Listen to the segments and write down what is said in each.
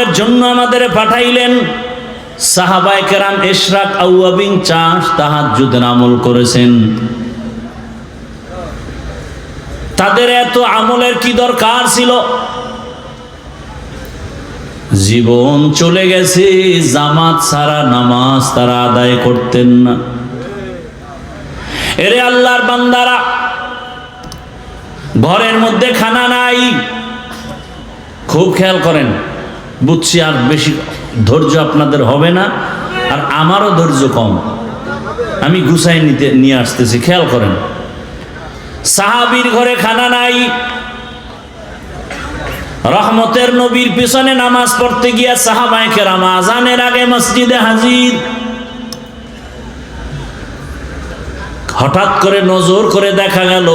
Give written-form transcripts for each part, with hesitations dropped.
এর জন্য আমাদের পাঠাইলেন। সাহাবায়ে কেরাম ইশরাক আউয়াবিন চাষ তাহাজ্জুদের আমল করেছেন। তাদের এত আমলের কি দরকার ছিল? জীবন চলে গেছে, জামাত ছাড়া নামাজ তারা আদায় করতেন না। এরে আল্লাহর বান্দারা, ঘরের মধ্যে খানা নাই, খুব খেয়াল করেন। বুঝছি আর বেশি ধৈর্য আপনাদের হবে না, আর আমারও ধৈর্য কম, আমি গুছাই নিয়ে আসতেছি, খেয়াল করেন। সাহাবীর ঘরে খানা নাই, রহমতের নবীর পিছনে নামাজ পড়তে গিয়া সাহাবায়ে কেরাম আজানের আগে মসজিদে হাজির। হঠাৎ করে নজর করে দেখা গেল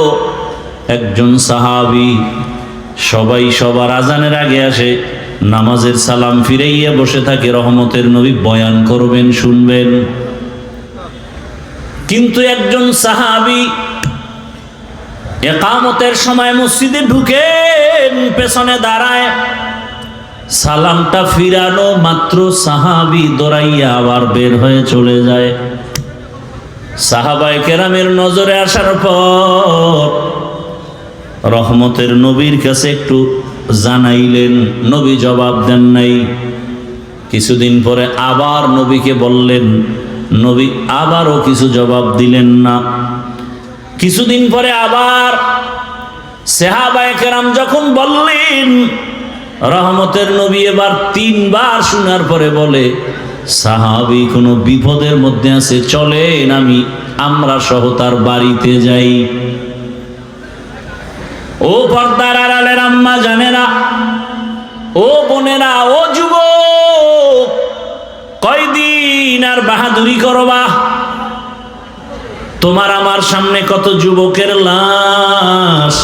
একজন সাহাবী, সবাই সবার আজানের আগে আসে, নামাজের সালাম ফিরাইয়া বসে থাকে, রহমতের নবী বয়ান করবেন, শুনবেন। কিন্তু একজন সাহাবী ইকামতের সময় মসজিদে ঢুকেন, পেছনে দাঁড়ায়, সালামটা ফিরানো মাত্র সাহাবী দৌড়াইয়া আবার বের হয়ে চলে যায়। সাহাবায়ে কেরামের নজরে আসার পর রহমতের নবীর কাছে একটু জানাইলেন, নবী জবাব দেন নাই। কিছুদিন পরে আবার নবীকে বললেন, নবী আবারও কিছু জবাব দিলেন না। কিছুদিন পরে আবার সাহাবায়ে কেরাম যখন বললেন, রহমতের নবী এবার 3 বার শোনার পরে বলে, সাহাবী কোনো বিপদের মধ্যে আছে, চলেন আমরা সহ তার বাড়িতে যাই। ও পর্দার আড়ালের আম্মা জানেরা, ও বোনেরা, ও যুবক, কয়দিন আর বাহাদুরি করবা? তোমার আমার সামনে কত যুবকের লাশ,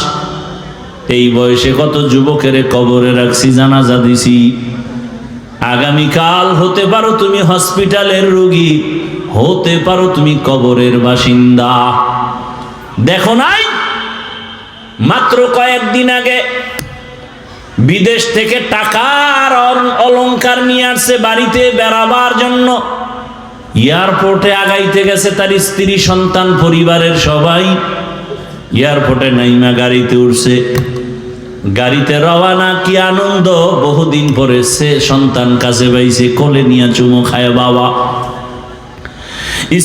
এই বয়সে কত যুবকের কবরে রাখছি, জানাজা দিছি। আগামীকাল হতে পারো তুমি হসপিটালের রোগী, হতে পারো তুমি কবরের বাসিন্দা। দেখো নাই, মাত্র কয়েকদিন আগে বিদেশ থেকে টাকার অলংকার নিয়ে আসছে বাড়িতে বেড়াবার জন্য। এয়ারপোর্টে আগাইতে গেছে তার স্ত্রী, সন্তান, পরিবারের সবাই। এয়ারপোর্টে নাইমা গাড়িতে উঠছে, গাড়িতে রওয়ানা, কি আনন্দ! বহুদিন পরে সে সন্তান কাছে পাইছে, কোলে নিয়ে চুমো খায় বাবা।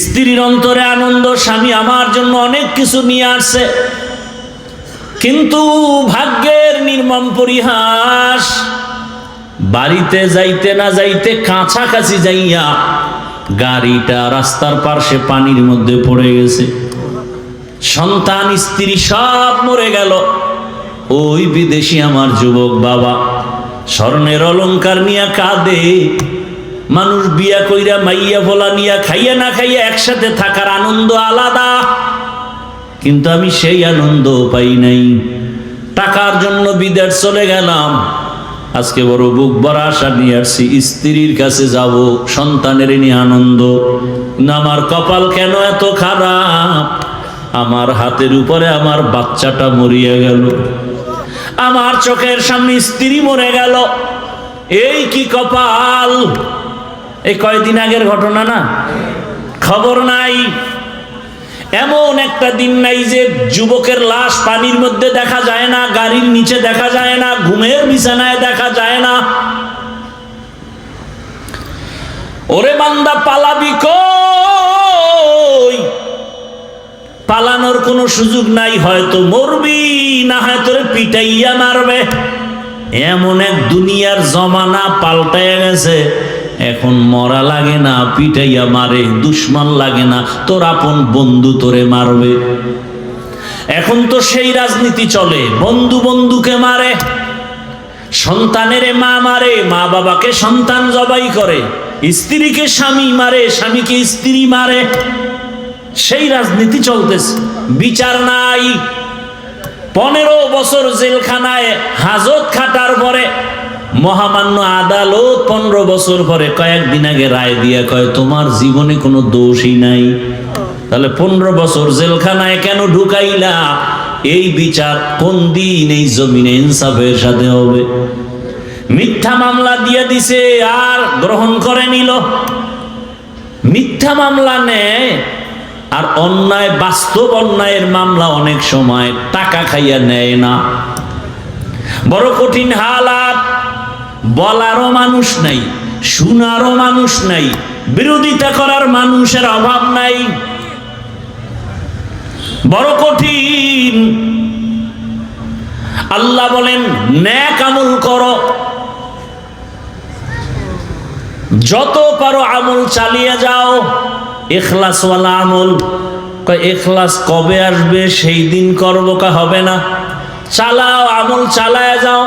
স্ত্রীর অন্তরে আনন্দ, স্বামী আমার জন্য অনেক কিছু নিয়ে আসছে। কিন্তু ভাগ্যের নির্মম পরিহাস, বাড়িতে যাইতে না যাইতে কাছাকাছি যাইয়া গাড়িটা রাস্তার পাশে পানির মধ্যে পড়ে গেছে। সন্তান, স্ত্রী সব মরে গেল। ওই বিদেশি আমার যুবক বাবা স্বর্ণের অলংকার নিয়ে কাঁদে। মানুষ বিয়া কইরা মাইয়া ভোলা নিয়া খাইয়া না খাইয়া একসাথে থাকার আনন্দ আলাদা, কিন্তু আমি সেই আনন্দ পাই নাই। টাকার জন্য বিদেশ চলে গেলাম, আজকে বড় বুক ভরা আশা নিয়ে আসছি, স্ত্রীর কাছে যাব, সন্তানের নিয়ে আনন্দ। না, আমার কপাল কেন এত খারাপ? আমার হাতের উপরে আমার বাচ্চাটা মরিয়া গেল, আমার চোখের সামনে স্ত্রী মরে গেল। এই কি কপাল! এই কয়দিন আগের ঘটনা না, খবর নাই। এমন একটা দিন নাই যে যুবকের লাশ পানির মধ্যে দেখা যায় না, গাড়ির নিচে দেখা যায় না, ঘুমের বিছানায় দেখা যায় না। ওরে বান্দা, পালাবি কই? পালানোর কোনো সুযোগ নাই, হয়তো মরবি, না হয় তোরে পিটাইয়া মারবে। এমন এক দুনিয়ার জমানা পাল্টাইয়া গেছে, এখন মরা লাগে না, পিটাইয়া মারে। দুশ্মন লাগে না, তোর আপন বন্ধু তোরে মারবে। এখন তো সেই রাজনীতি চলে, বন্ধু বন্ধুকে মারে, সন্তানের মা মারে, মা বাবাকে সন্তান জবাই করে, স্ত্রীকে স্বামী মারে, স্বামীকে স্ত্রী মারে। সেই রাজনীতি চলতেছে, বিচার নাই। 15 বছর জেলখানায় হাজত খাটার পরে মহামান্য আদালত 15 বছর পরে কয়েকদিন আগে রায় দিয়া কয়, তোমার জীবনে কোনো দোষই নাই। তাহলে 15 বছর জেলখানায় কেন ঢুকাইলা? এই বিচার কোন দিন এই জমিনে ইনসাফের সাথে হবে? মিথ্যা মামলা দিয়ে দিছে আর গ্রহণ করে নিল। মিথ্যা মামলা নেয় আর অন্যায়, বাস্তব অন্যায়ের মামলা অনেক সময় টাকা খাইয়া নেয় না। বড় কঠিন হালাত, বলারও মানুষ নাই, শোনারও মানুষ নাই, বিরোধিতা করার মানুষের অভাব নাই, বড় কঠিন। আল্লাহ বলেন নেক আমল করো, যত পারো আমল চালিয়ে যাও, ইখলাসওয়ালা আমল। ইখলাস কবে আসবে সেই দিন করবো, কা হবে না? চালাও, আমল চালায় যাও।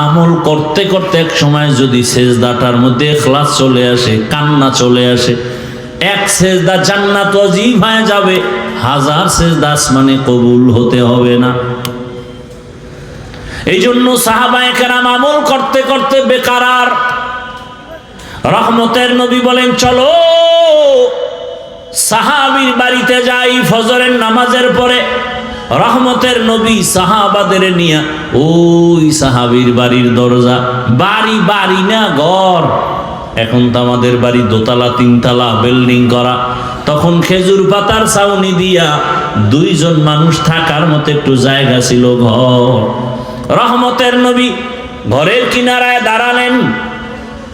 আমল করতে করতে এক সময় যদি সেজদাটার মধ্যে ইখলাস চলে আসে, কান্না চলে আসে, এক সেজদা জান্নাত ওয়াজিব হয়ে যাবে, 1000 সেজদা আসমানে কবুল হতে হবে না। এই জন্য সাহাবায়ে কেরাম আমল করতে করতে বেকারার। রহমতের নবী বলেন চলো সাহাবীর বাড়িতে যাই ফজরের নামাজের পরে। রহমতের নবী সাহাবাদের নিয়ে ওই সাহাবীর বাড়ির দরজা, বাড়ি না ঘর, এখন তো আমাদের বাড়ি দোতলা তিনতলা বিল্ডিং করা, তখন খেজুর পাতার ছাউনি দিয়া 2 জন মানুষ থাকার মতো একটু জায়গা ছিল, ঘর। রহমতের নবী ঘরের কিনারায় দাঁড়ালেন,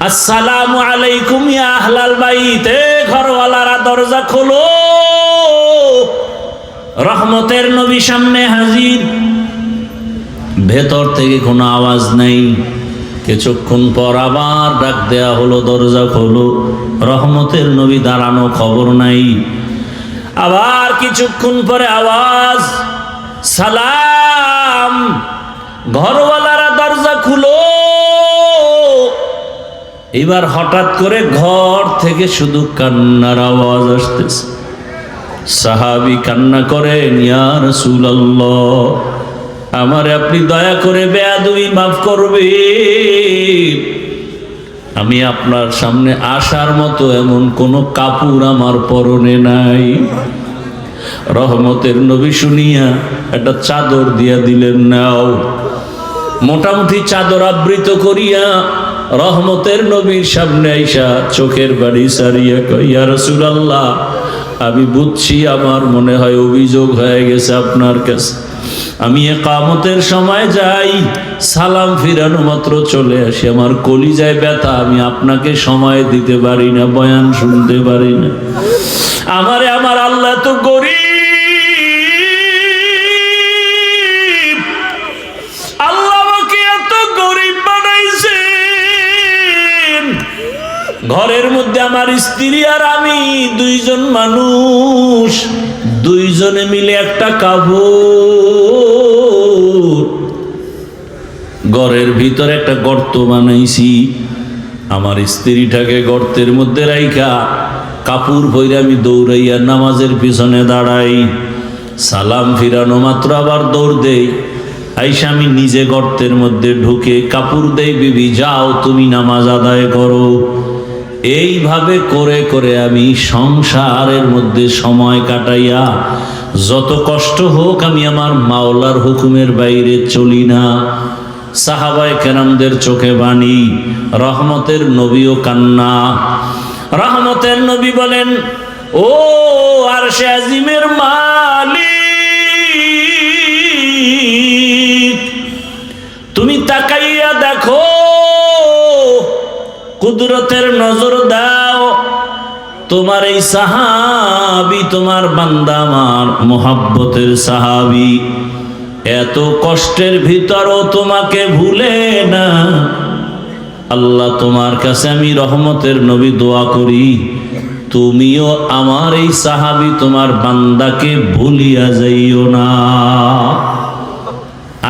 আসসালামু আলাইকুম ইয়া আহলাল বাইত, ঘরওয়ালারা দরজা খোলো। রহমতের নবী সামনে হাজির, ভেতর থেকে কোনো আওয়াজ নাই। কিছুক্ষণ পর আবার ডাক দেয়া হলো, দরজা খোলো। রহমতের নবী দাঁড়ানো, খবর নাই। আবার কিছুক্ষণ পরে আওয়াজ, সালাম, ঘরওয়ালারা দরজা খুলো। এবার হঠাৎ করে ঘর থেকে শুধু কান্নার আওয়াজ আসতেছে। সাহাবী কান্না করেন, ইয়া রাসূলুল্লাহ, আমারে আপনি দয়া করে বেয়াদবি মাফ করবেন, আমি আপনার সামনে আসার মতো এমন কোন কাপড় আমার পরনে নাই। রহমতের নবী শুনিয়া একটা চাদর দিয়া দিলেন, নাও। মোটামুটি চাদর আবৃত করিয়া রহমতের নবীর সামনে আইসা চোখের বাড়ি সারিয়া কয়, ইয়া রাসূলুল্লাহ, আমি বুঝছি আমার মনে হয় অভিযোগ হয়ে গেছে আপনার কাছে। আমি ইকামতের সময় যাই, সালাম ফিরানো মাত্র চলে আসি, আমার কলিজায় ব্যথা, আমি আপনাকে সময় দিতে পারি না, বয়ান শুনতে পারি না। আমারে আমার আল্লাহ তো গরিব, আল্লাহ আমাকে এত গরিব বানাইছেন। ঘরের মধ্যে আমার স্ত্রী আর আমি 2 জন মানুষ, 2 জনে মিলে একটা কাপড়, ঘরের ভিতরে একটা গর্ত বানাইছি। আমার স্ত্রীটাকে গর্তের মধ্যে রাইখা কাপড় পরে আমি দৌড়াইয়া নামাজের পিছনে দাঁড়াই। সালাম ফিরানো মাত্র আবার দৌড় দেই, আইসা আমি নিজে গর্তের মধ্যে ঢুকে কাপড় দেই, বিবি যাও তুমি নামাজ আদায় করো। এইভাবে করে করে আমি সংসারের মধ্যে সময় কাটাইয়া, যত কষ্ট হোক আমি আমার মাওলার হুকুমের বাইরে চলি না। সাহাবায়ে কেরামদের চোখে বাণী, রহমতের নবীও কান্না। রহমতের নবী বলেন, ও আরশে আজিমের মালিক, তুমি তাকাইয়া দেখো, কুদরতের নজর দাও, তোমার এই সাহাবী, তোমার বান্দা আমার মোহাব্বতের সাহাবী, এত কষ্টের ভিতরও তোমাকে ভুলে না। আল্লাহ তোমার কাছে আমি রহমতের নবী দোয়া করি, তুমিও আমার এই সাহাবী তোমার বান্দাকে ভুলিয়া যাইও না।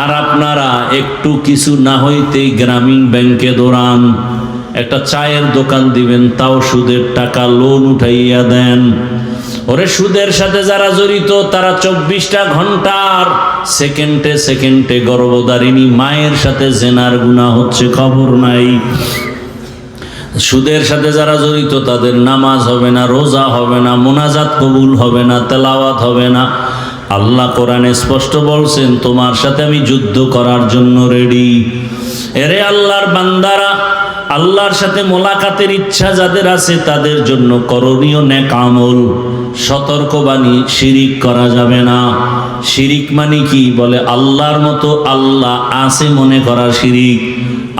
আর আপনারা একটু কিছু না হইতেই গ্রামীণ ব্যাংকে দৌড়ান, একটা চায়ের দোকান দিবেন, তাও সুদের টাকা লোন উঠাইয়া দেন। ওরে সুদের সাথে যারা জড়িত তারা 24টা ঘন্টার সেকেন্ডে সেকেন্ডে গর্ভধারিণী মায়ের সাথে জেনার গুনাহ হচ্ছে, খবর নাই। সুদের সাথে যারা জড়িত তাদের নামাজ হবে না, রোজা হবে না, মোনাজাত কবুল হবে না, তেলাওয়াত হবে না। আল্লাহ কোরআনে স্পষ্ট বলছেন, তোমার সাথে আমি যুদ্ধ করার জন্য রেডি। এরে আল্লাহর বান্দারা, আল্লাহর সাথে মোলাকাতের ইচ্ছা যাদের আছে তাদের জন্য করণীয় নেক আমল। সতর্কবাণী, শিরিক করা যাবে না। শিরিক মানে কি? বলে আল্লাহর মতো আল্লাহ আছে মনে করা শিরিক,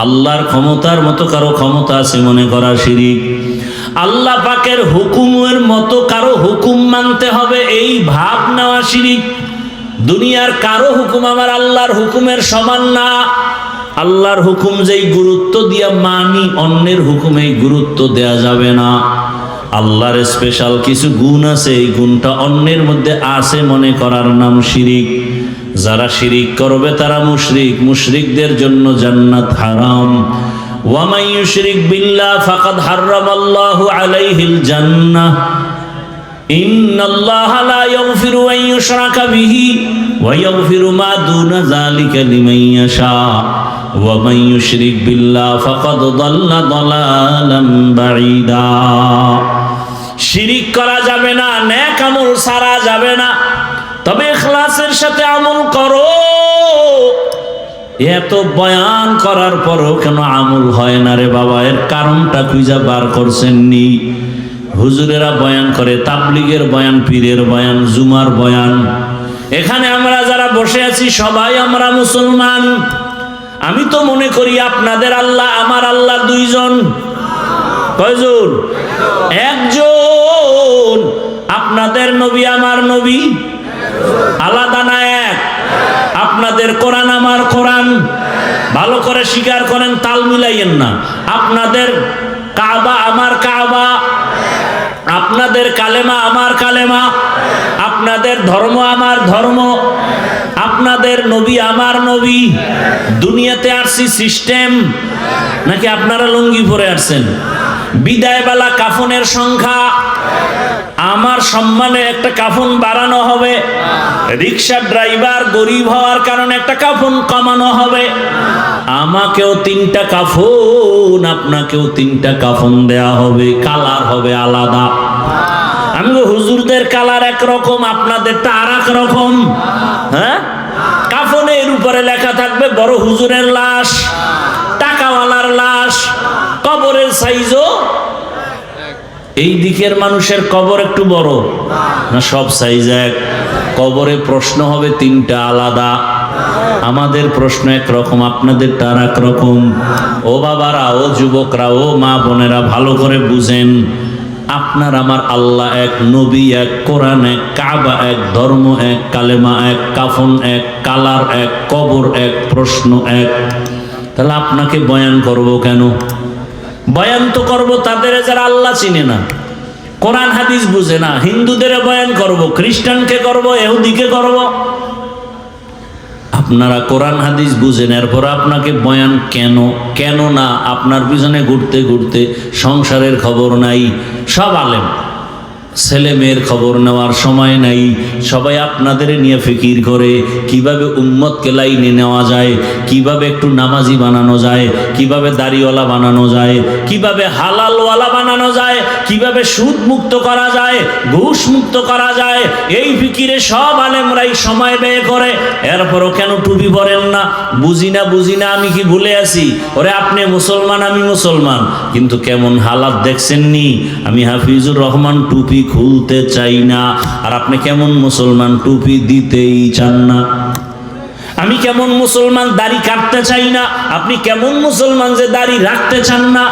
আল্লাহর ক্ষমতার মতো কারো ক্ষমতা আছে মনে করা শিরিক, আল্লাহ পাকের হুকুমের মতো কারো হুকুম মানতে হবে এই ভাব নেওয়া শিরিক। দুনিয়ার কারো হুকুম আমার আল্লাহর হুকুমের সমান না। আল্লাহর হুকুম যেই গুরুত্ব দিয়া মানি, অন্যের হুকুমে গুরুত্ব দেয়া যাবে না। আল্লাহর স্পেশাল কিছু গুণ আছে, এই গুণটা অন্যের মধ্যে আছে মনে করার নাম শিরিক। যারা শিরিক করবে তারা মুশরিক, মুশরিকদের জন্য জান্নাত হারাম। ওয়া মান ইউশরিক বিল্লাহ ফাকাদ হারামাল্লাহু আলাইহিল জান্নাহ ইন্নাল্লাহা লা ইয়াগফিরু আন ইউশরাকা বিহি ওয়া ইয়াগফিরু মা দুনা যালিকা লিমান ইয়াশা ওয়া মান ইউশরিক বিল্লাহ ফাকাদ দাল্লা দালালাম বাঈদা। শিরিক করা যাবে না, নেক আমল সারা যাবে না, তবে ইখলাসের সাথে আমল করো। এত বয়ান করার পরও কেন আমল হয় না রে বাবা? এর কারণটা খুঁজে বার করছেন নি? হুজুরেরা বয়ান করে, তাবলিগের বয়ান, পীরের বয়ান, জুমার বয়ান। এখানে আমরা যারা বসে আছি সবাই আমরা মুসলমান। আমি তো মনে করি আপনাদের আল্লাহ আমার আল্লাহ দুইজন। কয়জন? একজন। আপনাদের নবী আমার নবী আলাদা না এক? আপনাদের কোরআন আমার কোরআন। ভালো করে স্বীকার করেন, তাল মিলাইয়েন না। আপনাদের কাবা আমার কাবা, আপনাদের কালেমা আমার কালেমা, আপনাদের ধর্ম আমার ধর্ম, আপনাদের নবী আমার নবী। দুনিয়াতে আসছি সিস্টেম নাকি আপনারা লুঙ্গি পরে আসছেন? বিদায়বেলা কাফনের সংখ্যা, আমার সম্মানে একটা কাফন বাড়ানো হবে, রিক্সা ড্রাইভার গরিব হওয়ার কারণে একটা কাফন কমানো হবে। আমাকেও 3টা কাফন, আপনাকেও 3টা কাফন দেয়া হবে, কালার হবে আলাদা। আমি হুজুরদের কালার একরকম, আপনাদেরটা আর এক রকম। হ্যাঁ, কাফনের উপরে লেখা থাকবে বড় হুজুরের লাশ, টাকাওয়ালার লাশ, কবরের সাইজও। এই দিকের মানুষের কবর একটু বড় না সব সাইজ এক? কবরে প্রশ্ন হবে 3টা আলাদা। আমাদের প্রশ্ন একরকম, আপনাদেরটা আর এক রকম। ও বাবারা, ও যুবকরা, ও মা বোনেরা, ভালো করে বুঝেন। আপনার আমার আল্লাহ এক, নবী এক, কোরআন এক, কাবা এক, ধর্ম এক, কালেমা এক, কাফন এক, কালার এক, কবর এক, প্রশ্ন এক। তাহলে আপনাকে বয়ান করব কেন? বয়ান তো করব তাদের যারা আল্লাহ চিনে না, কোরআন হাদিস বুঝে না। হিন্দুদের বয়ান করব, খ্রিস্টানকে করব, ইহুদিকে করব। আপনারা কোরআন হাদিস বুঝেন, এরপর আপনাকে বয়ান কেন? কেন না? আপনার পিছনে ঘুরতে ঘুরতে সংসারের খবর নাই। সব আলেম, ছেলে মেয়ের খবর নেওয়ার সময় নাই। সবাই আপনাদের নিয়ে ফিকির করে কিভাবে উম্মতকে লাইনে নেওয়া যায়, কিভাবে একটু নামাজি বানানো যায়, কিভাবে দাড়িওয়ালা বানানো যায়, কিভাবে হালালওয়ালা বানানো যায়, কিভাবে সুদ মুক্ত করা যায়, ঘুষ মুক্ত করা যায়। এই ফিকিরে সব আলেমরাই সময় ব্যয় করে। এরপরও কেন টুপি পরেন না? বুঝি না, বুঝি না, আমি কি ভুলে আছি? ওরে আপনি মুসলমান, আমি মুসলমান, কিন্তু কেমন হালাত দেখছেন নি? আমি হাফিজুর রহমান টুপি খুলতে চাই না, আর আপনি কেমন মুসলমান টুপি দিতেই চান না। আমি কেমন মুসলমান দাড়ি কাটতে চাই না, আপনি কেমন মুসলমান যে দাড়ি রাখতে চান না।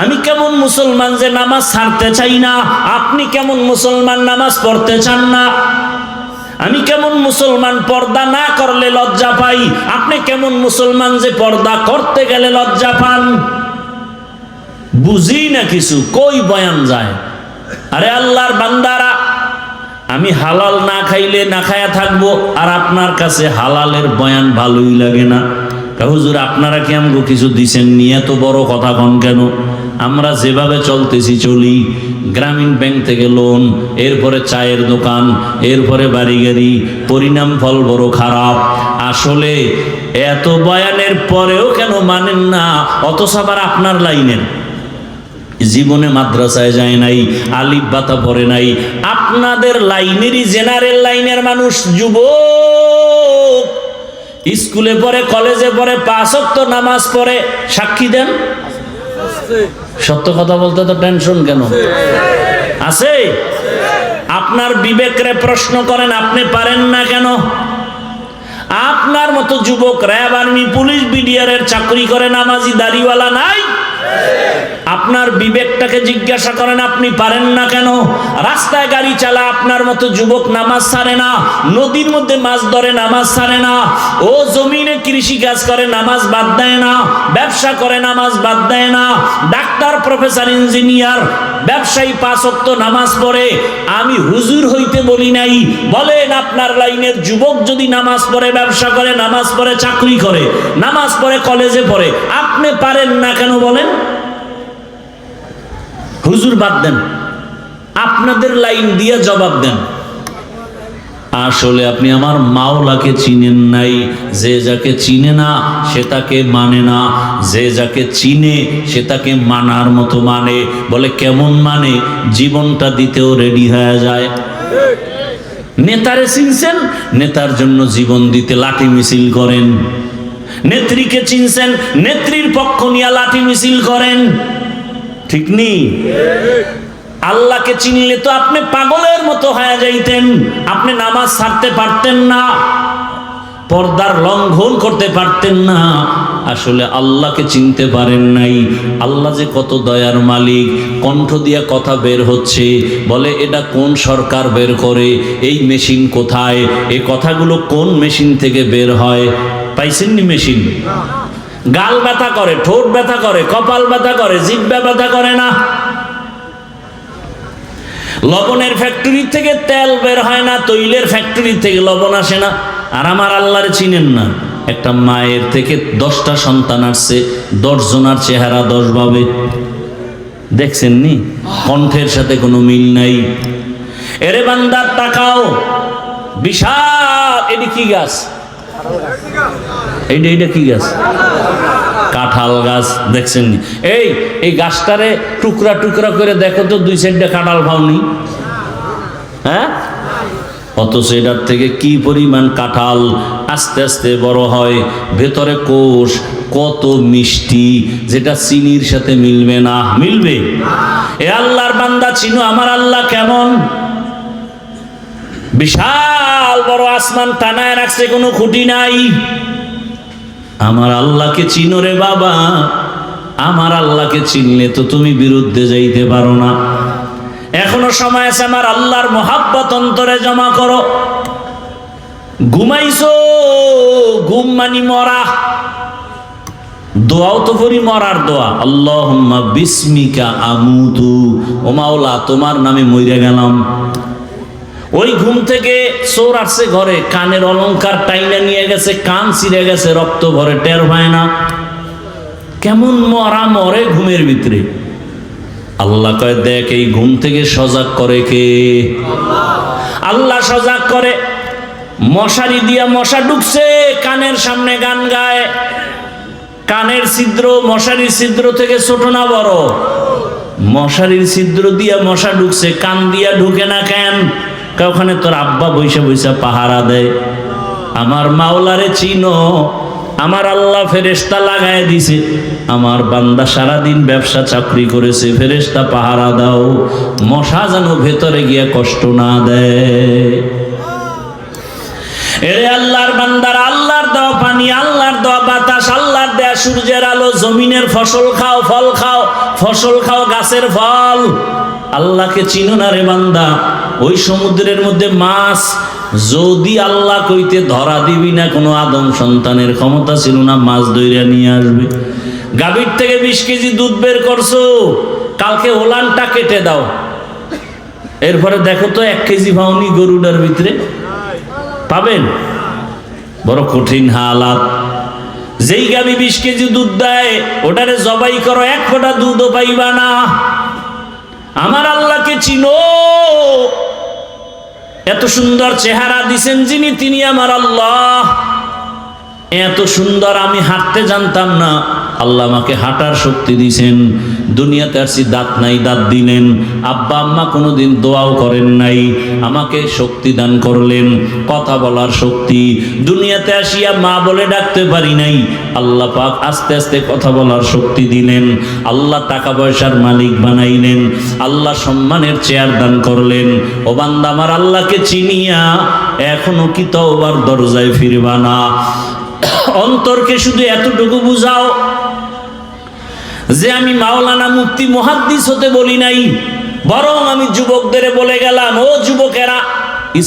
আমি কেমন মুসলমান যে নামাজ ছাড়তে চাই না, আপনি কেমন মুসলমান নামাজ পড়তে চান না। আমি কেমন মুসলমান পর্দা না করলে লজ্জা পাই, আপনি কেমন মুসলমান যে পর্দা করতে গেলে লজ্জা পান। বুঝি না কিছু, কই বয়ান যায়? আরে আল্লাহর বান্দারা, আমি হালাল না খাইলে না খায়া থাকবো, আর আপনার কাছে হালালের বয়ান ভালোই লাগে না। হুজুর আপনারা কি আমাকে কিছু দিছেন নি? এত বড় কথা কন কেন? আমরা যেভাবে চলতেছি চলি, গ্রামীণ ব্যাংক থেকে লোন, এরপরে চায়ের দোকান, এরপরে বাড়ি গাড়ি, পরিণাম ফল বড় খারাপ। আসলে এত বয়ানের পরেও কেন মানেন না? অথচ আবার আপনার লাইনের জীবনে মাদ্রাসায় যায় নাই, আলিফ বাতা পড়ে নাই। আপনাদের লাইনেরই জেনারেল লাইনের মানুষ, যুবক, স্কুলে পড়ে, কলেজে পড়ে, 5 ওয়াক্ত নামাজ পড়ে, সাক্ষী দেন। সত্য কথা বলতে তো টেনশন কেন? আছে। আপনার বিবেকরে প্রশ্ন করেন, আপনি পারেন না কেন? আপনার মতো যুবক র্যাব, আর্মি, পুলিশ, বিডিআর চাকরি করে, নামাজি দাড়িওয়ালা নাই? আপনার বিবেকটাকে জিজ্ঞাসা করেন, আপনি পারেন না কেন? রাস্তায় গাড়ি চালা, আপনার মতো যুবক নামাজ ছাড়ে না। নদীর মধ্যে মাছ ধরে, নামাজ ছাড়ে না। ও জমিনে কৃষি কাজ করে, নামাজ বাদ দেয় না। ব্যবসা করে, নামাজ বাদ দেয় না। ডাক্তার, প্রফেসর, ইঞ্জিনিয়ার, ব্যবসায়ী 5 ওয়াক্ত নামাজ পড়ে। আমি হুজুর হইতে বলি নাই। বলেন আপনার লাইনের যুবক যদি নামাজ পড়ে, ব্যবসা করে, নামাজ পড়ে, চাকরি করে, নামাজ পড়ে, কলেজে পড়ে, আপনি পারেন না কেন বলেন? হুজুর বাদ দেন, আপনাদের লাইন দিয়ে জবাব দেন। আসলে আপনি আমার মাওলাকে চিনেন নাই। যে যাকে চিনে না সে তাকে মানে না, যে যাকে চিনে সে তাকে মানার মতো মানে। বলে কেমন মানে? জীবনটা দিতেও রেডি হয়ে যায়। নেতারে চিনছেন, নেতার জন্য জীবন দিতে লাঠি মিছিল করেন। নেত্রীকে চিনছেন, নেত্রীর পক্ষ নিয়ে লাঠি মিছিল করেন। ঠিক নেই? আল্লাহকে চিনলে তো আপনি পাগলের মতো হয়ে যাইতেন। আপনি নামাজ ছাড়তে পারতেন না, পর্দার লঙ্ঘন করতে পারতেন না। আসলে আল্লাহকে চিনতে পারেন নাই। আল্লাহ যে কত দয়ার মালিক। কণ্ঠ দিয়া কথা বের হচ্ছে, বলে এটা কোন সরকার বের করে? এই মেশিন কোথায়? এই কথাগুলো কোন মেশিন থেকে বের হয়? পাইছেননি মেশিন? গাল ব্যথা করে, ঠোঁট ব্যথা করে, কপাল ব্যথা করে, জিহ্বা ব্যথা করে না? লবণের ফ্যাক্টরি থেকে তেল বের হয় না, তৈলের ফ্যাক্টরি থেকে লবণ আসে না। আর আমার আল্লাহরে চিনেন না। একটা মায়ের থেকে 10টা সন্তান আসছে, 10 জনার চেহারা 10 ভাবে। দেখছেন নি? কণ্ঠের সাথে কোনো মিল নাই। এরে বান্দা তাকাও, বিশাল, এটি কি গাছ? এইটা কি গাছ? কাঁঠাল গাছ। দেখছেন নি? এই গাছটারে টুকরা টুকরা করে দেখো তো, 2 সাইডে কাঁঠাল পাওনি? হ্যাঁ? অথচ এটার থেকে কি পরিমাণ কাঁঠাল আস্তে আস্তে বড় হয়। ভেতরে কোষ কত মিষ্টি, যেটা চিনির সাথে মিলবে না। মিলবে? এ আল্লাহর বান্দা চিনো আমার আল্লাহ কেমন? বিশাল বড় আসমান টানায় রাখছে, কোনো খুঁটি নাই। আমার আল্লাহকে চিনো রে বাবা। আমার আল্লাহকে চিনলে তো তুমি বিরুদ্ধে যাইতে পারো না। এখনো সময় আছে, আমার আল্লাহর মোহাব্বত অন্তরে জমা করো। ঘুমাইছো, ঘুম মানি মরা। দোয়াও তো করি মরার দোয়া, আল্লাহুম্মা বিসমিকা আমুতু। ও মাওলা, তোমার নামে মইরা গেলাম। ওই ঘুম থেকে চোর আসছে ঘরে, কানের অলংকার টাইনা নিয়ে গেছে, কান ছিঁড়ে গেছে, রক্ত ভরে, টের পায় না। কেমন মরা মরে ঘুমের ভিতরে। আল্লাহ কয়, দেখ এই ঘুম থেকে সজাগ করে কে? আল্লাহ সজাগ করে। মশারি দিয়া মশা ঢুকছে, কানের সামনে গান গায়। কানের ছিদ্র মশারির ছিদ্র থেকে ছোট না বড়? মশারির ছিদ্র দিয়া মশা ঢুকছে, কান দিয়া ঢুকে না কেন? ওখানে তোর আব্বা বৈশা বৈশা পাহারা দেয়। আমার মাওলারে চিনো? আমার আল্লাহ ফেরেশতা লাগায় দিছে। আমার বান্দা সারাদিন ব্যবসা চাকরি করেছে, ফেরেশতা পাহারা দাও, মশা যেন ভেতরে গিয়া কষ্ট না দেয়। এরে আল্লাহর বান্দার, আল্লাহর দেওয়া পানি, আল্লাহর দেওয়া বাতাস, আল্লাহর দেয়া সূর্যের আলো, জমিনের ফসল খাও, ফল খাও, ফসল খাও, গাছের ফল। আল্লাহকে চিনো না রে বান্দা? ওই সমুদ্রের মধ্যে মাছ যদি আল্লাহ কইতে ধরা দিবি না, কোনো আদম সন্তানের ক্ষমতা ছিল না মাছ ধইরা নিয়ে আসবে। গাভীর থেকে 20 কেজি দুধ বের করছো, কালকে ওলানটা কেটে দাও, এরপরে দেখো তো 1 কেজি পাওনি গরুটার ভিতরে। পাবেন? বড় কঠিন হালাত। যেই গাভী 20 কেজি দুধ দেয়, ওটারে জবাই করো, 1 ফোঁটা দুধও পাইবা না। আমার আল্লাহকে চিনো? এত সুন্দর চেহারা দিছেন যিনি, তিনি আমার আল্লাহ। এত সুন্দর আমি হাঁটতে জানতাম না, আল্লাহ আমাকে হাঁটার শক্তি দিয়েছেন। দুনিয়াতে আসছি, দাঁত নাই, দাঁত দিলেন। আব্বা আম্মা কোনোদিন দোয়াও করেন নাই, আমাকে শক্তি দান করলেন, কথা বলার শক্তি। দুনিয়াতে আসিয়া মা বলে ডাকতে পারি নাই, আল্লাহ পাক আস্তে আস্তে কথা বলার শক্তি দিলেন। আল্লাহ টাকা পয়সার মালিক বানাইলেন, আল্লাহ সম্মানের চেয়ার দান করলেন। ও বান্দা, আমার আল্লাহকে চিনিয়া এখনো কি তওবার দরজায় ফিরবা না? অন্তরকে শুধু এতটুকু বুঝাও যে আমি মাওলানা, মুফতি, মুহাদ্দিস হতে বলি নাই, বরং আমি যুবকদের বলে গেলাম, ও যুবকেরা,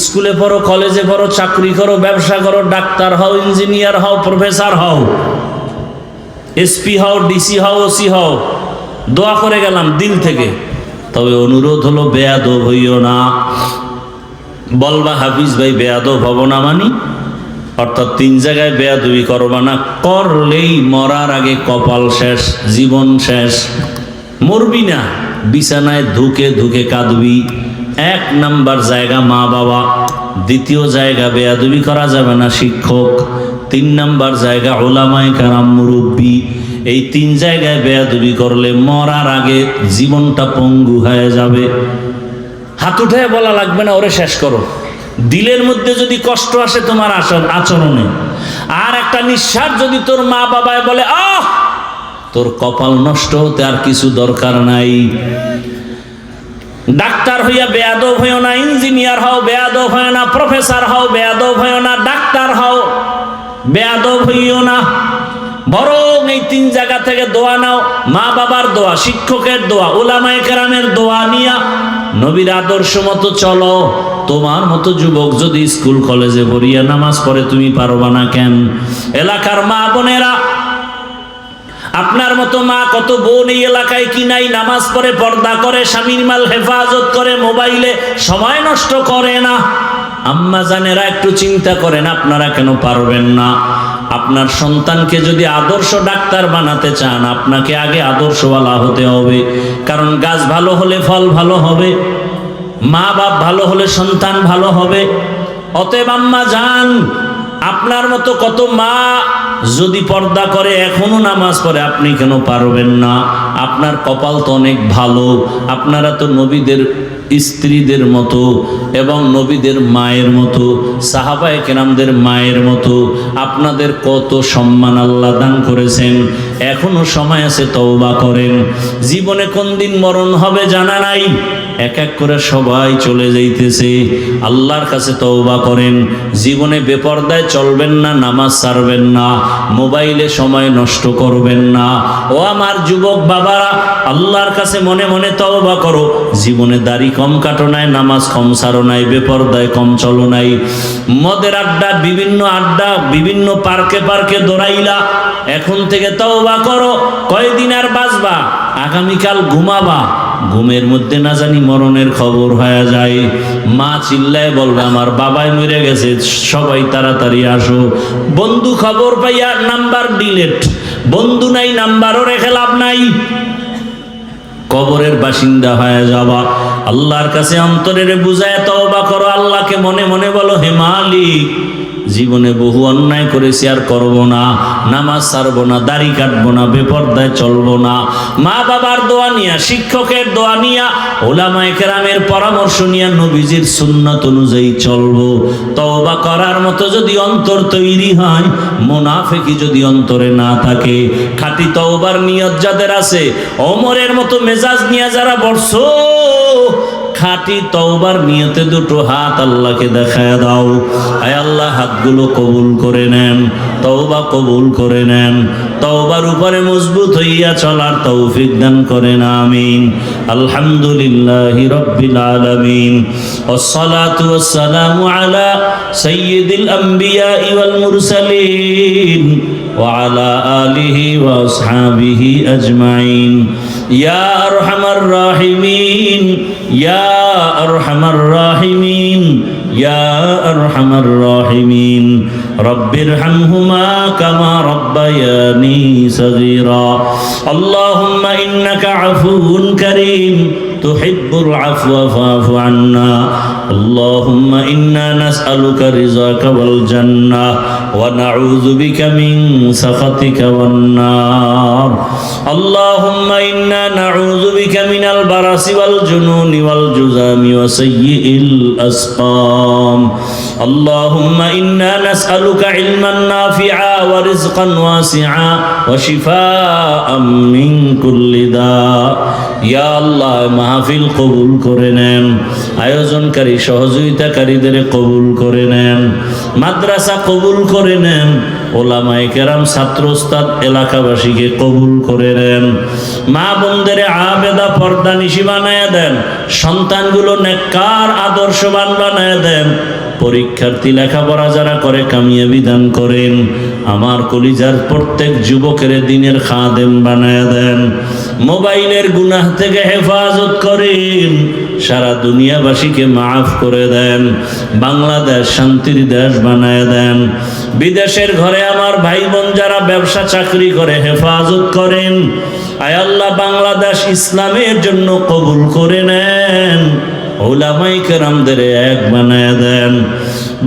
স্কুলে পড়ো, কলেজে পড়ো, চাকরি করো, ব্যবসা করো, ডাক্তার হও, ইঞ্জিনিয়ার হও, প্রফেসর হও, এসপি হও, ডিসি হও, ওসি হও, দোয়া করে গেলাম দিল থেকে। তবে অনুরোধ হলো, বেয়াদব হইও না। বলবা হাফিজ ভাই বেয়াদব হব না মানি, অর্থাৎ 3 জায়গায় বেয়াদবি করবা না, করলেই মরার আগে কপাল শেষ, জীবন শেষ। মরবি না, বিছানায় ধুকে ধুকে কাঁদবি। 1 নাম্বার জায়গা মা বাবা, 2য় জায়গা বেয়াদবি করা যাবে না শিক্ষক, 3 নাম্বার জায়গা উলামায়ে কেরাম, মুরব্বী। এই 3 জায়গায় বেয়াদবি করলে মরার আগে জীবনটা পঙ্গু হয়ে যাবে। হাত উঠে বলা লাগবে না, ওরে শেষ করো। দিলের মধ্যে যদি কষ্ট আসে তোমার আচরণে, আর একটা নিঃশ্বাস যদি তোর মা বাবায় বলে, আহ, তোর কপাল নষ্ট হতে আর কিছু দরকার নাই। ডাক্তার হইয়া বেয়াদব হইও না, ইঞ্জিনিয়ার হও বেয়াদব হইও না, প্রফেসর হও বেয়াদব হইও না, ডাক্তার হও বেয়াদব হইও না। বরং এই 3 জায়গা থেকে দোয়া নাও, মা বাবার দোয়া, শিক্ষকের দোয়া, উলামায়ে কেরামের দোয়া নিয়া নবীর আদর্শ মতো চলো। তোমার মতো যুবক যদি স্কুল কলেজে পড়িয়া নামাজ পড়ে, তুমি পারবা না কেন? এলাকার মা বোনেরা, আপনার মতো মা কত বোন এই এলাকায় কি নাই, নামাজ পড়ে, পর্দা করে, স্বামীর মাল হেফাজত করে, মোবাইলে সময় নষ্ট করে না। আম্মা জানেরা একটু চিন্তা করেন, আপনারা কেন পারবেন না? আপনার সন্তানকে যদি আদর্শ ডাক্তার বানাতে চান, আপনাকে আগে আদর্শওয়ালা হতে হবে। কারণ গাছ ভালো হলে ফল ভালো হবে, মা বাপ ভালো হলে সন্তান ভালো হবে। অতএব আম্মা জান, আপনার মতো কত মা যদি পর্দা করে, এখনো নামাজ পড়ে, আপনি কেন পারবেন না? আপনার কপাল তো অনেক ভালো, আপনারা তো নবীদের স্ত্রীদের মতো এবং নবীদের মায়ের মতো, সাহাবায়ে কেরামদের মায়ের মতো। আপনাদের কত সম্মান আল্লাহ দান করেছেন। এখনো সময় আছে, তওবা করেন। জীবনে কোন দিন মরণ হবে জানা নাই, এক এক করে সবাই চলে যাইতেছে। আল্লাহর কাছে তওবা করেন। জীবনে বেপরদায় চলবেন না, নামাজ ছাড়বেন না, মোবাইলে সময় নষ্ট করবেন না। ও আমার যুবক বাবারা, আল্লাহর কাছে মনে মনে তওবা করো। জীবনে দাড়ি কম কাটো নাই, নামাজ কম ছাড়ো নাই, বেপরদায় কম চলো নাই, মদের আড্ডা, বিভিন্ন পার্কে পার্কে দৌড়াইলা। এখন থেকে তওবা করো। কয়দিন আর বাঁচবা? আগামীকাল ঘুমাবা, ঘুমের মধ্যে না জানি মরণের খবর হয়ে যায়। মা চিল্লায় বলবে, আমার বাবাই মরে গেছে, সবাই তাড়াতাড়ি আসো। বন্ধু খবর পাইয়া নাম্বার ডিলেট, বন্ধু নাই, নাম্বারও রেখে লাভ নাই, কবরের বাসিন্দা হয়ে যাবা। আল্লাহর কাছে অন্তরের বুঝায় তওবা করো। আল্লাহকে মনে মনে বলো, হে মালিক, জীবনে বহু অন্যায় করেছি, আর করব না, নামাজ ছাড়বো না, দাড়ি কাটবো না, বেপরদায় চলবো না। মা বাবার দোয়া নিয়া, শিক্ষকের দোয়া নিয়া, উলামায়ে কেরামের পরামর্শ নিয়া নবীজির সুন্নাত অনুযায়ী চলবো। তওবা করার মতো যদি অন্তর তৈরি হয়, মুনাফিকি যদি অন্তরে না থাকে, খাঁটি তওবার নিয়ত যাদের আছে, ওমরের মতো মেজাজ নিয়া যারা বসছো, খাঁটি তওবার নিয়তে দুটো হাত আল্লাহকে দেখায় দাও। আয় আল্লাহ, হাতগুলো কবুল করে নেন, তওবা কবুল করে নেন, তওবার উপরে মজবুত হইয়া চলার তৌফিক দান করেন, আমিন। আলহামদুলিল্লাহি রাব্বিল আলামিন, ওয়াসসালাতু ওয়াসসালামু আলা সাইয়্যিদিল আমবিয়া ওয়াল মুরসালিন ওয়া আলা আলিহি ওয়া আসহাবিহি আজমাইন। ইয়া আরহামার রাহিমিন, ইয়া আরহামার রাহিমিন, ইয়া আরহামার রাহিমিন। রব্বিরহামহুমা কামা রাব্বায়ানি সগীরা। আল্লাহুম্মা ইন্নাকা আফুউন কারীম তুহিব্বুল আফওয়া ফা'ফু আন্না। اللهم إنا نسألك رضاك والجنة ونعوذ بك من سخطك والنار اللهم إنا نعوذ بك من البرص والجنون والجذام وسيء الأسقام اللهم إنا نسألك علما نافعا ورزقا واسعا وشفاء من كل داء يا الله মাহফিল কবুল করে নেন আয়োজনকারী সহযোগিতাকারীদের কবুল করে নেন মাদ্রাসা কবুল করে নেন ওলামায়ে কেরাম ছাত্র ওস্তাদ এলাকাবাসীকে কবুল করে নেন মা বোনদের আবেদা পর্দানিশী বানায় দেন সন্তানগুলো নেককার আদর্শবান বানায় দেন পরীক্ষার্থী লেখাপড়া যারা করে কামিয়াবি দান করেন আমার কলিজার প্রত্যেক যুবকের দিনের খাদেম বানায় দেন মোবাইলের গুনাহ থেকে হেফাজত করেন সারা দুনিয়াবাসীকে মাফ করে দেন বাংলাদেশ শান্তির দেশ বানায় দেন বিদেশের ঘরে আমার ভাই বোন যারা ব্যবসা চাকরি করে হেফাজত করেন আয় আল্লাহ বাংলাদেশ ইসলামের জন্য কবুল করে নেন উলামায়ে কেরামদের এক বানায় দেন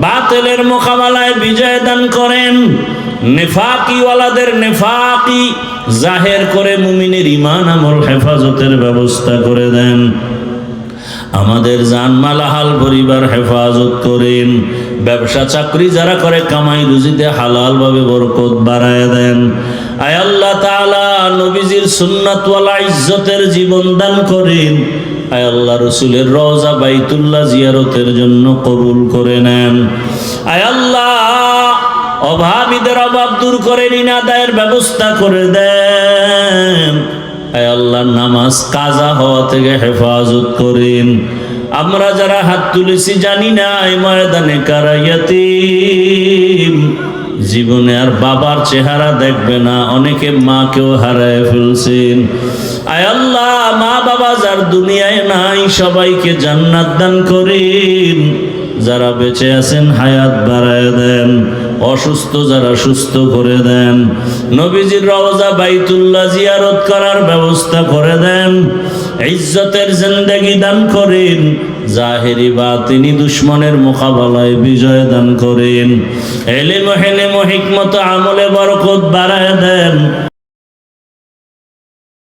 বাতিলের মোকাবেলায় বিজয় দান করেন নেফাকি ওয়ালাদের নেফাকি জাহের করে মুমিনের ঈমান আমল হেফাজতের ব্যবস্থা করে দেন আমাদের জানমাল হাল পরিবার হেফাজত করেন ব্যবসা চাকরি যারা করে কামাই রুজিতে হালাল ভাবে বরকত বাড়ায় দেন আয় আল্লাহ তাআলা নবীজির সুন্নাত ওয়ালা ইজ্জতের জীবন দান করেন আয় আল্লাহ রাসূলের রওজা বাইতুল্লাহ জিয়ারতের জন্য কবুল করে নেন আয় আল্লাহ অভাবীদের অভাব দূর করে ঋণ আদায়ের ব্যবস্থা করে দেন আয় আল্লাহ নামাজ কাজা হওয়া থেকে হেফাজত করেন আমরা যারা হাত তুলেছি জানি না এই ময়দানে কারা ইয়াতীম জীবনে আর বাবার চেহারা দেখবে না অনেকে মাকেও হারায় ফেলছেন আয় আল্লাহ মা বাবা যার দুনিয়ায় নাই সবাইকে জান্নাত দান করেন যারা বেঁচে আছেন হায়াত বাড়ায় দেন অসুস্থ যারা সুস্থ করে দেন নবীজির রওজা বাইতুল্লাহ জিয়ারত করার ব্যবস্থা করে দেন ইজ্জতের জিন্দেগি দান করেন জাহেরি বাতিনি দুশমনের মোকাবেলায় বিজয় দান করেন ইলম হিকমত আমলে বরকত বাড়ায় দেন